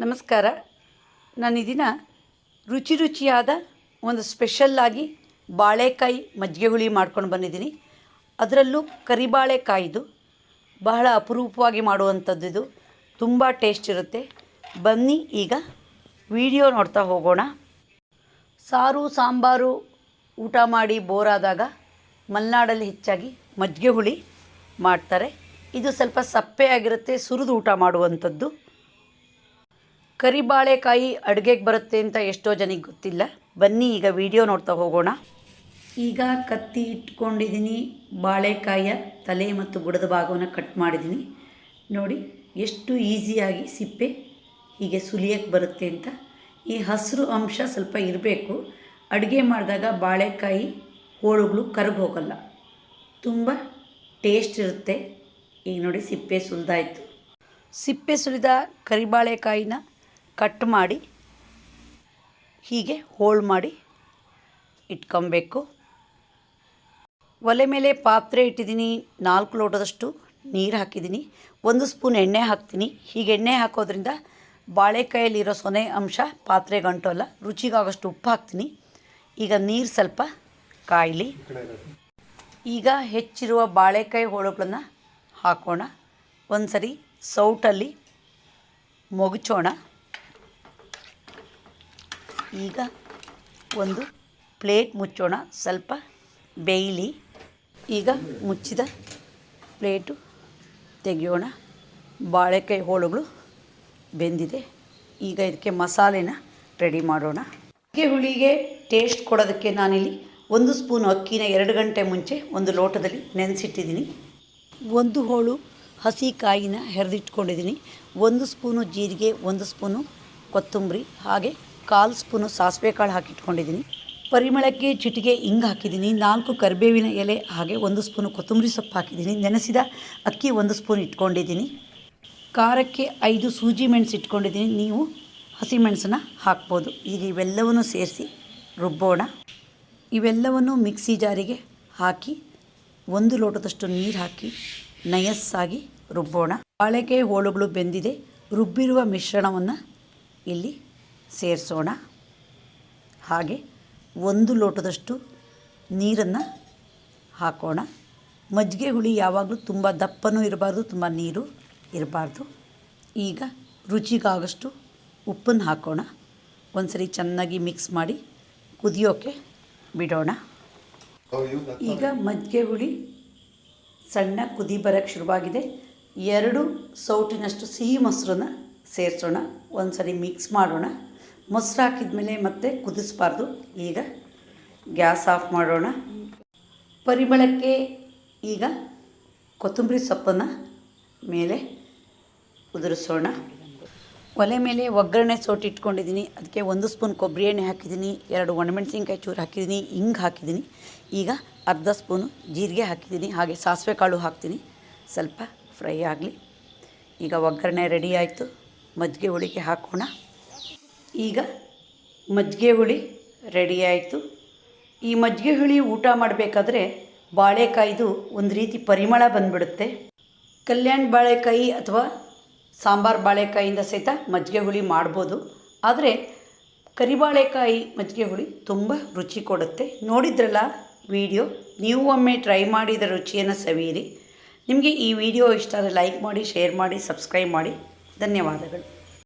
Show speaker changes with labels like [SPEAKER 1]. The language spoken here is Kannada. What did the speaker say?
[SPEAKER 1] ನಮಸ್ಕಾರ. ನಾನು ಈ ದಿನ ರುಚಿಯಾದ ಒಂದು ಸ್ಪೆಷಲ್ಲಾಗಿ ಬಾಳೆಕಾಯಿ ಮಜ್ಜಿಗೆ ಹುಳಿ ಮಾಡ್ಕೊಂಡು ಬಂದಿದ್ದೀನಿ. ಅದರಲ್ಲೂ ಕರಿಬಾಳೆಕಾಯಿದು ಬಹಳ ಅಪರೂಪವಾಗಿ ಮಾಡುವಂಥದ್ದು. ಇದು ತುಂಬ ಟೇಸ್ಟ್ ಇರುತ್ತೆ. ಬನ್ನಿ ಈಗ ವಿಡಿಯೋ ನೋಡ್ತಾ ಹೋಗೋಣ. ಸಾರು ಸಾಂಬಾರು ಊಟ ಮಾಡಿ ಬೋರಾದಾಗ ಮಲೆನಾಡಲ್ಲಿ ಹೆಚ್ಚಾಗಿ ಮಜ್ಜಿಗೆ ಹುಳಿ ಮಾಡ್ತಾರೆ. ಇದು ಸ್ವಲ್ಪ ಸಪ್ಪೆಯಾಗಿರುತ್ತೆ, ಸುರಿದು ಊಟ ಮಾಡುವಂಥದ್ದು. ಕರಿಬಾಳೆಕಾಯಿ ಅಡುಗೆಗೆ ಬರುತ್ತೆ ಅಂತ ಎಷ್ಟೋ ಜನಕ್ಕೆ ಗೊತ್ತಿಲ್ಲ. ಬನ್ನಿ ಈಗ ವಿಡಿಯೋ ನೋಡ್ತಾ ಹೋಗೋಣ. ಈಗ ಕತ್ತಿ ಇಟ್ಕೊಂಡಿದ್ದೀನಿ. ಬಾಳೆಕಾಯಿಯ ತಲೆ ಮತ್ತು ಬುಡದ ಭಾಗವನ್ನು ಕಟ್ ಮಾಡಿದ್ದೀನಿ. ನೋಡಿ ಎಷ್ಟು ಈಸಿಯಾಗಿ ಸಿಪ್ಪೆ ಹೀಗೆ ಸುಲಿಯೋಕ್ಕೆ ಬರುತ್ತೆ ಅಂತ. ಈ ಹಸಿರು ಅಂಶ ಸ್ವಲ್ಪ ಇರಬೇಕು. ಅಡುಗೆ ಮಾಡಿದಾಗ ಬಾಳೆಕಾಯಿ ಹೋಳುಗಳು ಕರಗಿ ಹೋಗಲ್ಲ, ತುಂಬ ಟೇಸ್ಟ್ ಇರುತ್ತೆ. ಈಗ ನೋಡಿ ಸಿಪ್ಪೆ ಸುಲಿದಾಯಿತು. ಸಿಪ್ಪೆ ಸುಲಿದ ಕರಿಬಾಳೆಕಾಯಿನ ಕಟ್ ಮಾಡಿ ಹೀಗೆ ಹೋಳು ಮಾಡಿ ಇಟ್ಕೊಬೇಕು. ಒಲೆ ಮೇಲೆ ಪಾತ್ರೆ ಇಟ್ಟಿದ್ದೀನಿ. 4 ಲೋಟದಷ್ಟು ನೀರು ಹಾಕಿದ್ದೀನಿ. 1 ಸ್ಪೂನ್ ಎಣ್ಣೆ ಹಾಕ್ತೀನಿ. ಹೀಗೆ ಎಣ್ಣೆ ಹಾಕೋದ್ರಿಂದ ಬಾಳೆಕಾಯಲ್ಲಿರೋ ಸೊನೆ ಅಂಶ ಪಾತ್ರೆಗೆ ಅಂಟೋಲ್ಲ. ರುಚಿಗಾಗಷ್ಟು ಉಪ್ಪು ಹಾಕ್ತೀನಿ. ಈಗ ನೀರು ಸ್ವಲ್ಪ ಕಾಯಲಿ. ಈಗ ಹೆಚ್ಚಿರುವ ಬಾಳೆಕಾಯಿ ಹೋಳುಗಳನ್ನು ಹಾಕೋಣ. ಒಂದು ಸರಿ ಸೌಟಲ್ಲಿ ಮೊಗಚೋಣ. ಈಗ ಒಂದು ಪ್ಲೇಟ್ ಮುಚ್ಚೋಣ, ಸ್ವಲ್ಪ ಬೇಯಲಿ. ಈಗ ಮುಚ್ಚಿದ ಪ್ಲೇಟು ತೆಗೆಯೋಣ. ಬಾಳೆಕಾಯಿ ಹೋಳುಗಳು ಬೆಂದಿದೆ. ಈಗ ಇದಕ್ಕೆ ಮಸಾಲೆನ ರೆಡಿ ಮಾಡೋಣ. ಮಜ್ಜಿಗೆ ಹುಳಿಗೆ ಟೇಸ್ಟ್ ಕೊಡೋದಕ್ಕೆ ನಾನಿಲ್ಲಿ 1 ಸ್ಪೂನ್ ಅಕ್ಕಿನ 2 ಗಂಟೆ ಮುಂಚೆ ಒಂದು ಲೋಟದಲ್ಲಿ ನೆನೆಸಿಟ್ಟಿದ್ದೀನಿ. 1 ಹೋಳು ಹಸಿ ಕಾಯಿನ ಹೆರೆದಿಟ್ಕೊಂಡಿದ್ದೀನಿ. 1 ಸ್ಪೂನು ಜೀರಿಗೆ, 1 ಸ್ಪೂನು ಕೊತ್ತಂಬರಿ, ಹಾಗೆ 1/4 ಸ್ಪೂನು ಸಾಸಿವೆ ಕಾಳು ಹಾಕಿಟ್ಕೊಂಡಿದ್ದೀನಿ. ಪರಿಮಳಕ್ಕೆ ಚಿಟಿಕೆ ಹಿಂಗೆ ಹಾಕಿದ್ದೀನಿ. 4 ಕರಿಬೇವಿನ ಎಲೆ, ಹಾಗೆ 1 ಸ್ಪೂನು ಕೊತ್ತಂಬರಿ ಸೊಪ್ಪು ಹಾಕಿದ್ದೀನಿ. ನೆನೆಸಿದ ಅಕ್ಕಿ 1 ಸ್ಪೂನ್ ಇಟ್ಕೊಂಡಿದ್ದೀನಿ. ಖಾರಕ್ಕೆ 5 ಸೂಜಿ ಮೆಣಸು ಇಟ್ಕೊಂಡಿದ್ದೀನಿ. ನೀವು ಹಸಿಮೆಣಸನ್ನು ಹಾಕ್ಬೋದು. ಈಗ ಇವೆಲ್ಲವನ್ನು ಸೇರಿಸಿ ರುಬ್ಬೋಣ. ಇವೆಲ್ಲವನ್ನು ಮಿಕ್ಸಿ ಜಾರಿಗೆ ಹಾಕಿ 1 ಲೋಟದಷ್ಟು ನೀರು ಹಾಕಿ ನಯಸ್ಸಾಗಿ ರುಬ್ಬೋಣ. ಬಾಳೆಕಾಯಿ ಹೋಳುಗಳು ಬೆಂದಿದೆ. ರುಬ್ಬಿರುವ ಮಿಶ್ರಣವನ್ನು ಇಲ್ಲಿ ಸೇರಿಸೋಣ. ಹಾಗೆ 1 ಲೋಟದಷ್ಟು ನೀರನ್ನು ಹಾಕೋಣ. ಮಜ್ಜಿಗೆ ಹುಳಿ ಯಾವಾಗಲೂ ತುಂಬ ದಪ್ಪನೂ ಇರಬಾರ್ದು, ತುಂಬ ನೀರು ಇರಬಾರ್ದು. ಈಗ ರುಚಿಗಾಗಷ್ಟು ಉಪ್ಪನ್ನು ಹಾಕೋಣ. ಒಂದು ಸರಿ ಚೆನ್ನಾಗಿ ಮಿಕ್ಸ್ ಮಾಡಿ ಕುದಿಯೋಕ್ಕೆ ಬಿಡೋಣ. ಈಗ ಮಜ್ಜಿಗೆ ಹುಳಿ ಸಣ್ಣ ಕುದಿ ಬರೋಕ್ಕೆ ಶುರುವಾಗಿದೆ. 2 ಸೌಟಿನಷ್ಟು ಸಿಹಿ ಮೊಸರನ್ನು ಸೇರಿಸೋಣ. ಒಂದು ಸರಿ ಮಿಕ್ಸ್ ಮಾಡೋಣ. ಮೊಸರು ಹಾಕಿದ ಮೇಲೆ ಮತ್ತೆ ಕುದಿಸಬಾರ್ದು. ಈಗ ಗ್ಯಾಸ್ ಆಫ್ ಮಾಡೋಣ. ಪರಿಮಳಕ್ಕೆ ಈಗ ಕೊತ್ತಂಬರಿ ಸೊಪ್ಪನ್ನು ಮೇಲೆ ಉದುರಿಸೋಣ. ಒಲೆ ಮೇಲೆ ಒಗ್ಗರಣೆ ಸೌಟು ಇಟ್ಕೊಂಡಿದ್ದೀನಿ. ಅದಕ್ಕೆ 1 ಸ್ಪೂನ್ ಕೊಬ್ಬರಿ ಎಣ್ಣೆ ಹಾಕಿದ್ದೀನಿ. 2 ಒಣಮೆಣಸಿನ್ಕಾಯಿ ಚೂರು ಹಾಕಿದ್ದೀನಿ. ಹಿಂಗೆ ಹಾಕಿದ್ದೀನಿ. ಈಗ ಅರ್ಧ ಸ್ಪೂನು ಜೀರಿಗೆ ಹಾಕಿದ್ದೀನಿ. ಹಾಗೆ ಸಾಸಿವೆ ಕಾಳು ಹಾಕ್ತೀನಿ. ಸ್ವಲ್ಪ ಫ್ರೈ ಆಗಲಿ. ಈಗ ಒಗ್ಗರಣೆ ರೆಡಿ ಆಯಿತು. ಮಜ್ಜಿಗೆ ಹುಳಿಗೆ ಹಾಕೋಣ. ಈಗ ಮಜ್ಜಿಗೆ ಹುಳಿ ರೆಡಿ ಆಯಿತು. ಈ ಮಜ್ಜಿಗೆ ಹುಳಿ ಊಟ ಮಾಡಬೇಕಾದ್ರೆ ಬಾಳೆಕಾಯಿದು ಒಂದು ರೀತಿ ಪರಿಮಳ ಬಂದುಬಿಡುತ್ತೆ. ಕಲ್ಯಾಣ ಬಾಳೆಕಾಯಿ ಅಥವಾ ಸಾಂಬಾರು ಬಾಳೆಕಾಯಿಯಿಂದ ಸಹಿತ ಮಜ್ಜಿಗೆ ಹುಳಿ ಮಾಡ್ಬೋದು. ಆದರೆ ಕರಿಬಾಳೆಕಾಯಿ ಮಜ್ಜಿಗೆ ಹುಳಿ ತುಂಬ ರುಚಿ ಕೊಡುತ್ತೆ. ನೋಡಿದ್ರಲ್ಲ ವಿಡಿಯೋ, ನೀವು ಒಮ್ಮೆ ಟ್ರೈ ಮಾಡಿದ ರುಚಿಯನ್ನು ಸವಿಯಿರಿ. ನಿಮಗೆ ಈ ವಿಡಿಯೋ ಇಷ್ಟ ಆದರೆ ಲೈಕ್ ಮಾಡಿ, ಶೇರ್ ಮಾಡಿ, ಸಬ್ಸ್ಕ್ರೈಬ್ ಮಾಡಿ. ಧನ್ಯವಾದಗಳು.